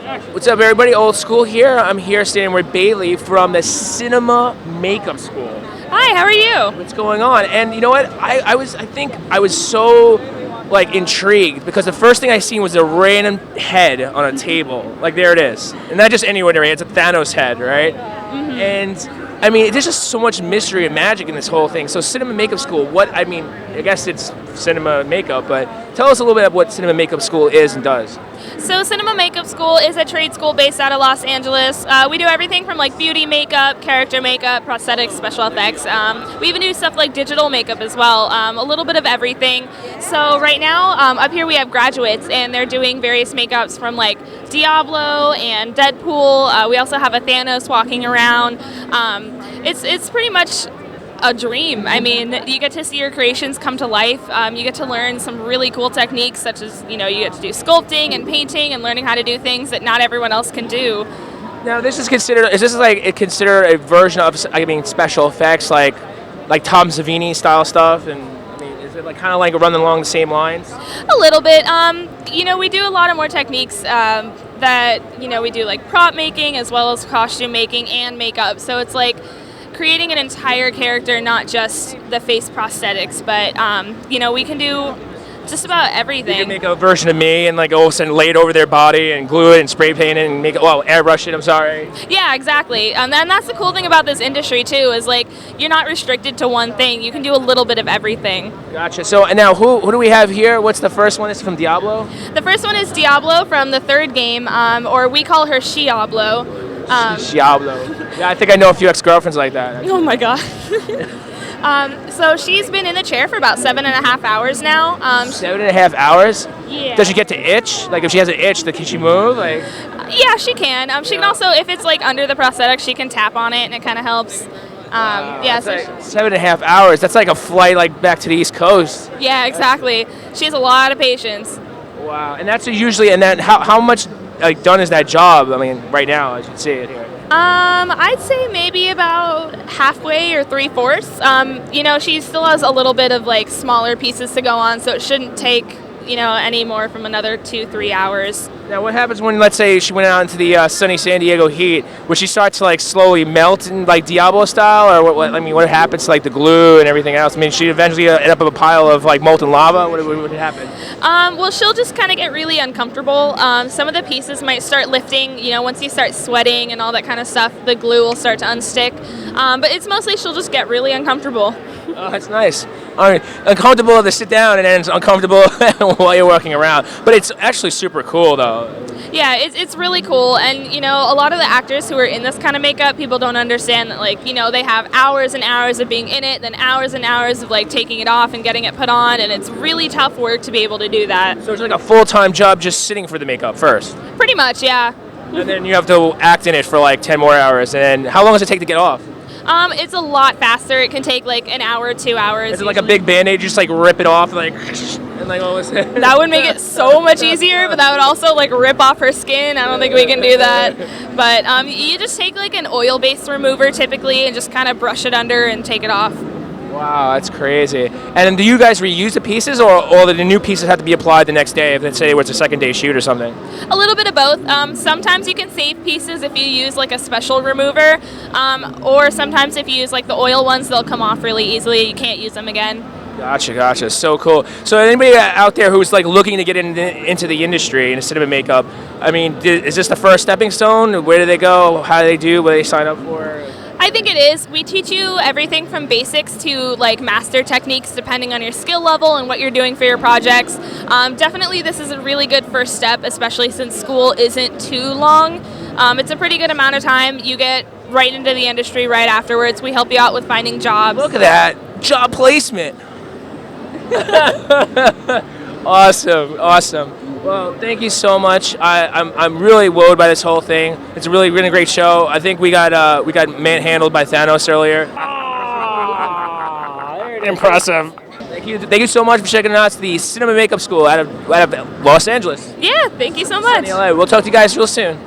What's up, everybody? Old school here. I'm here standing with Bailey from the Cinema Makeup School. Hi, how are you? What's going on? And you know what? I think I was so intrigued because the first thing I seen was a random head on a table. Like there it is, and not just any ordinary. It's a Thanos head, right? Mm-hmm. And I mean, there's just so much mystery and magic in this whole thing. So, Cinema Makeup School, I guess it's cinema makeup, but tell us a little bit about what Cinema Makeup School is and does. So Cinema Makeup School is a trade school based out of Los Angeles. We do everything from like beauty makeup, character makeup, prosthetics, special effects. We even do stuff like digital makeup as well, a little bit of everything. So right now, up here we have graduates and they're doing various makeups from like Diablo and Deadpool. We also have a Thanos walking around. It's pretty much a dream. I mean, you get to see your creations come to life. You get to learn some really cool techniques, such as, you get to do sculpting and painting and learning how to do things that not everyone else can do. Now, is this considered a version of, special effects like Tom Savini style stuff? And is it kind of running along the same lines? A little bit. We do a lot of more techniques that, we do like prop making as well as costume making and makeup. So it's like creating an entire character, not just the face prosthetics, but we can do just about everything. You can make a version of me and all of a sudden lay it over their body and glue it and spray paint it and make it, airbrush it, I'm sorry. Yeah, exactly. And that's the cool thing about this industry too, is you're not restricted to one thing. You can do a little bit of everything. Gotcha. So and now who do we have here? What's the first one? This is from Diablo? The first one is Diablo from the third game, or we call her Diablo. Diablo. Yeah, I think I know a few ex-girlfriends like that. Oh my god. So she's been in the chair for about 7.5 hours now. 7.5 hours? Yeah. Does she get to itch? If she has an itch, can she move? Yeah, she can. She can also, if it's under the prosthetic, she can tap on it and it kind of helps. Yeah. So 7.5 hours. That's like a flight back to the East Coast. Yeah, exactly. She has a lot of patience. Wow. And that's usually, and then how much done is that job? Right now, as you can see it here. I'd say maybe about halfway or 3/4. She still has a little bit of smaller pieces to go on, so it shouldn't take any more from another 2-3 hours. Now, what happens when, let's say, she went out into the sunny San Diego heat? Would she start to slowly melt in Diablo style, or what happens to the glue and everything else? She eventually end up with a pile of molten lava. What would happen? Well, she'll just kind of get really uncomfortable. Some of the pieces might start lifting. Once you start sweating and all that kind of stuff, the glue will start to unstick. But it's mostly she'll just get really uncomfortable. Oh, that's nice. All right, uncomfortable to sit down, and then it's uncomfortable while you're walking around. But it's actually super cool, though. Yeah, it's really cool, and a lot of the actors who are in this kind of makeup, people don't understand that they have hours and hours of being in it, then hours and hours of taking it off and getting it put on, and it's really tough work to be able to do that. So it's a full-time job just sitting for the makeup first. Pretty much, yeah. And then you have to act in it for 10 more hours, and then how long does it take to get off? It's a lot faster. It can take an hour, 2 hours. Is it a big band-aid? You just rip it off and all this. That would make it so much easier, but that would also rip off her skin. I don't think we can do that. But you just take an oil-based remover typically and just kind of brush it under and take it off. Wow, that's crazy. And then do you guys reuse the pieces, or all the new pieces have to be applied the next day if, let's say, it was a second day shoot or something? A little bit of both. Sometimes you can save pieces if you use a special remover, or sometimes if you use the oil ones, they'll come off really easily. You can't use them again. Gotcha. So cool. So anybody out there who's looking to get into the industry in cinema makeup, is this the first stepping stone? Where do they go? How do they do? What do they sign up for? I think it is. We teach you everything from basics to master techniques depending on your skill level and what you're doing for your projects. Definitely this is a really good first step, especially since school isn't too long. It's a pretty good amount of time. You get right into the industry right afterwards. We help you out with finding jobs. Look at that. Job placement. Awesome. Well, thank you so much. I'm really wowed by this whole thing. It's a really great show. I think we got manhandled by Thanos earlier. Impressive. Thank you so much for checking out the Cinema Makeup School out of Los Angeles. Yeah, thank you so much. We'll talk to you guys real soon.